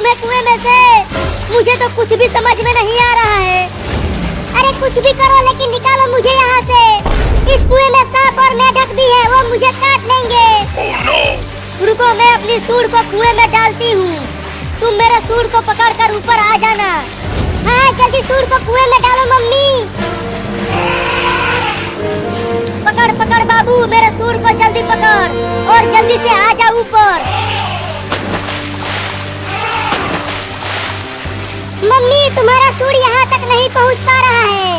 तुम्हें कुएं में से? मुझे तो कुछ भी समझ में नहीं आ रहा है। अरे कुछ भी करो लेकिन निकालो मुझे यहाँ से। इस कुएं में सांप और मेंढक भी है, वो मुझे काट लेंगे। Oh, no! रुको, मैं अपनी सूंड को कुएं में डालती हूँ। तुम मेरे सूंड को पकड़कर ऊपर आ जाना। हाँ जल्दी सूंड को कुएं में डालो मम्मी। पकड़ पकड़ बाबू, मेरे सूंड को जल्दी पकड़ और जल्दी से आ जा ऊपर। मम्मी तुम्हारा सूंड यहाँ तक नहीं पहुँच पा रहा है,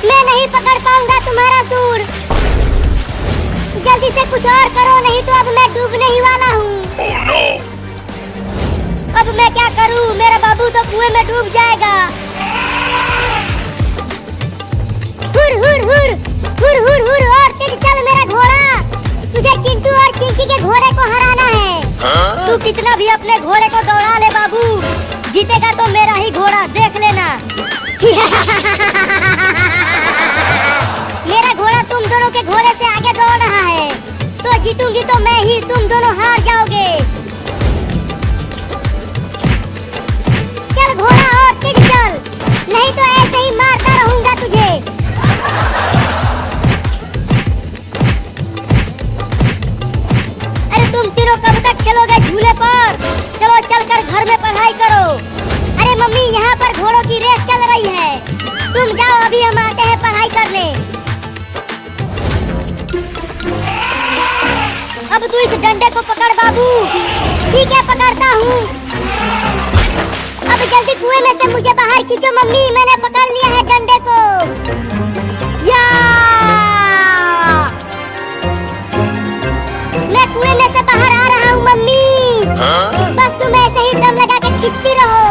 मैं नहीं पकड़ पाऊंगा तुम्हारा सूंड। जल्दी से कुछ और करो, नहीं तो अब मैं डूबने ही वाला हूँ। Oh, no! अब मैं क्या करूँ? मेरा बाबू तो कुएं में डूब जाएगा। हुर हुर हुर हुर हुर हुर और तेज चल मेरा घोड़ा। तुझे चिंटू और चिंकी के घोड़े को हराना है। तू कितना भी अपने घोड़े को दौड़ा ले बाबू, जीतेगा तो मेरा ही घोड़ा, देख लेना। मेरा घोड़ा तुम दोनों के घोड़े से आगे दौड़ रहा है, तो जीतूंगी तो मैं ही, तुम दोनों हार जाओगे। चल घोड़ा और तेज चल, नहीं तो ऐसे ही मारता रहूंगा तुझे। अरे तुम तीनों कब तक खेलोगे झूले पर? चलो चलकर घर में पढ़ाई करो। अरे मम्मी यहाँ पर घोड़ों की रेस चल रही है, तुम जाओ, अभी हम आते हैं पढ़ाई करने। अब तू इस डंडे को पकड़ बाबू। ठीक है पकड़ता हूँ। अब जल्दी कुएं में से मुझे बाहर खींचो मम्मी, मैंने पकड़ लिया है डंडे को। या! मैं कुएं में से बाहर आ रहा हूँ मम्मी। बस तुम ऐसे ही दम लगा के खींचती रहो।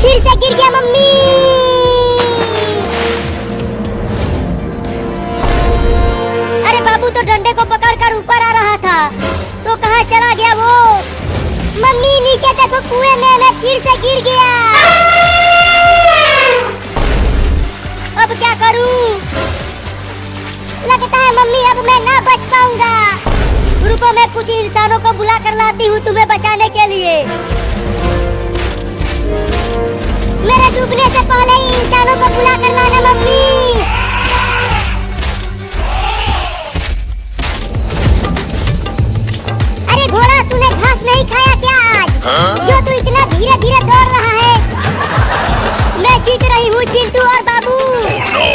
फिर से गिर गया मम्मी। अरे बाबू तो डंडे को पकड़कर ऊपर आ रहा था, तो कहाँ चला गया वो? मम्मी नीचे देखो कुएं में मैं फिर से गिर गया। अब क्या करूं? लगता है मम्मी अब मैं ना बच पाऊंगा। रुको, मैं कुछ इंसानों को बुला कर लाती हूँ तुम्हें बचाने के लिए। मेरे डूबने से पहले ही इंसानों को बुला कर लाना मम्मी। अरे घोड़ा तूने घास नहीं खाया क्या आज? जो तू इतना धीरे धीरे दौड़ रहा है। मैं जीत रही हूँ चिंटू और बाबू। Oh, no!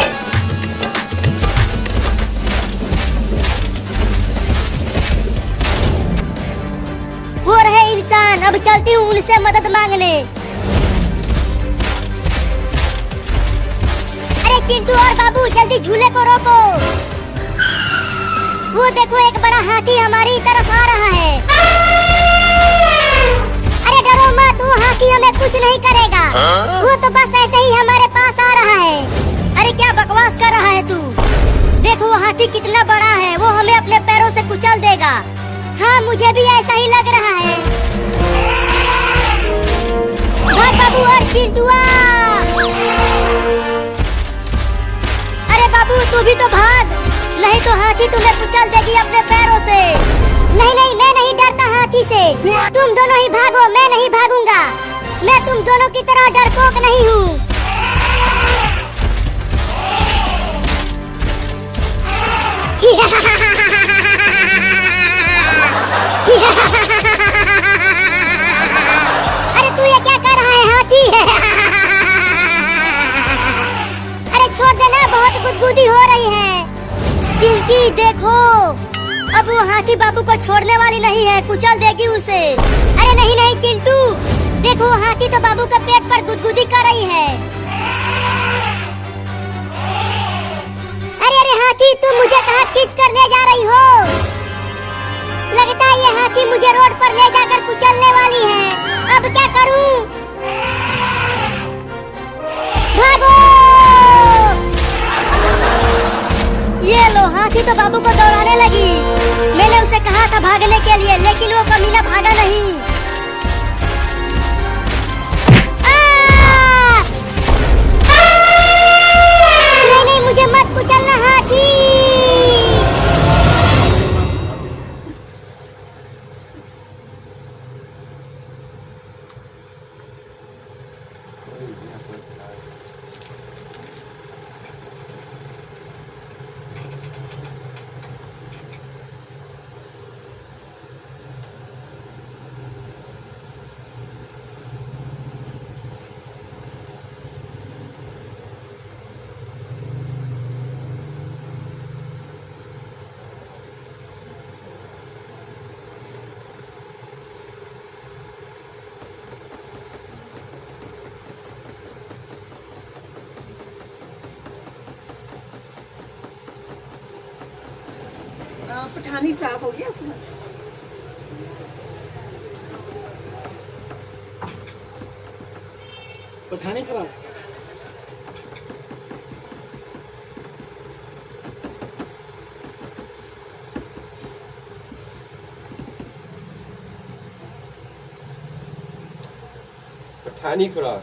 वो रहे इंसान, अब चलती हूँ उनसे मदद मांगने। अरे चिंटू और बाबू जल्दी झूले को रोको। वो देखो एक बड़ा हाथी हमारी तरफ आ रहा है। अरे डरो मत, वो हाथी हमें कुछ नहीं करेगा। वो तो बस ऐसे ही हमारे पास आ रहा है। अरे क्या बकवास कर रहा है तू? देखो वो हाथी कितना बड़ा है, वो हमें अपने पैरों से कुचल देगा। हाँ मुझे भी ऐसा ही लग रहा है। भाग बाबू और चिंटुआ। अरे बाबू तू भी तो भाग, नहीं तो हाथी तुम्हें कुचल देगी अपने पैरों से। नहीं नहीं मैं नहीं डरता हाथी से। तुम दोनों ही भागो, मैं नहीं भागूंगा। मैं तुम दोनों की तरह डरपोक नहीं हूँ। अरे तू ये क्या कर रहा है हाथी? अरे छोड़ देना, बहुत गुदगुदी हो रही है। चिंकी देखो, अब वो हाथी बाबू को छोड़ने वाली नहीं है, कुचल देगी उसे। अरे नहीं नहीं चिंटू, देखो हाथी तो बाबू के पेट पर गुदगुदी कर रही है। अरे अरे हाथी तुम मुझे कहाँ खींच कर ले जा रही हो? लगता है ये हाथी मुझे रोड पर ले जाकर कुचलने वाली है। अब क्या करूं? भागो! ये लो, हाथी तो बाबू को दौड़ाने लगी। मैंने उसे कहा था भागने के लिए, लेकिन वो कमीना भागा नहीं। नहीं नहीं मुझे मत कुचलना हाथी। पठानी फ्राक हो गया अपना। Pathani frock Pathani frock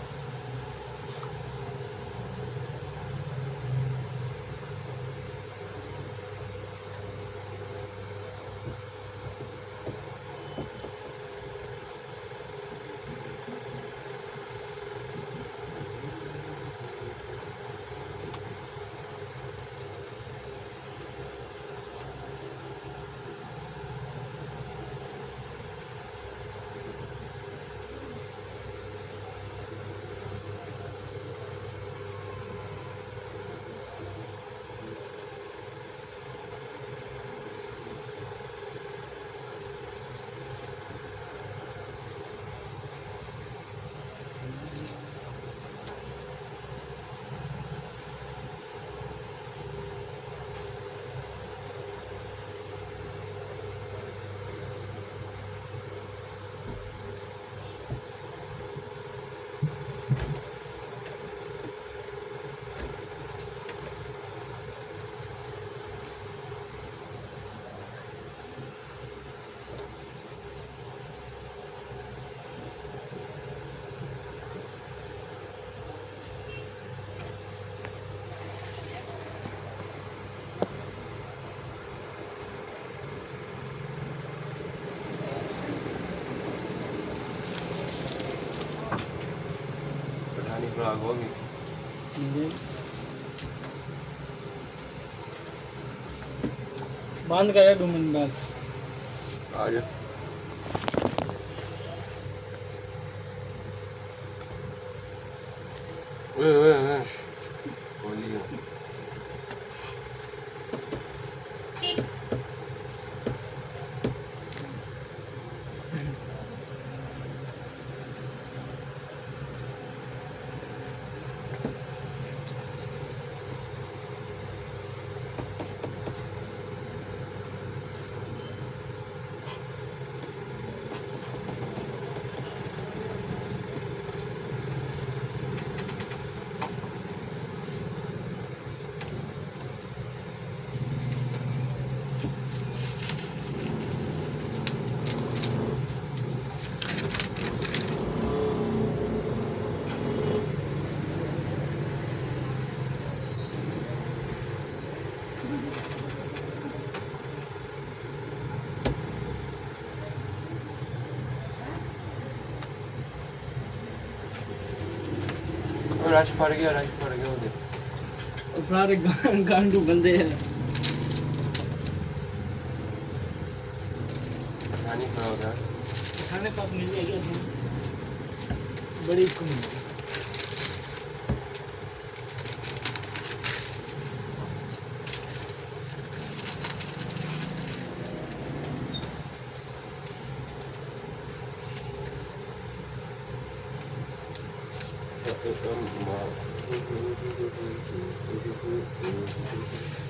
Pathani frock होगी। बांध कर डूमन बाल आ जा ओए बोलिए रश पड़ गया उधर सारे गांडू बंदे हैं। पठानी फ्रॉक है खाने पाप मिल जाएगी बड़ी कम Thank you.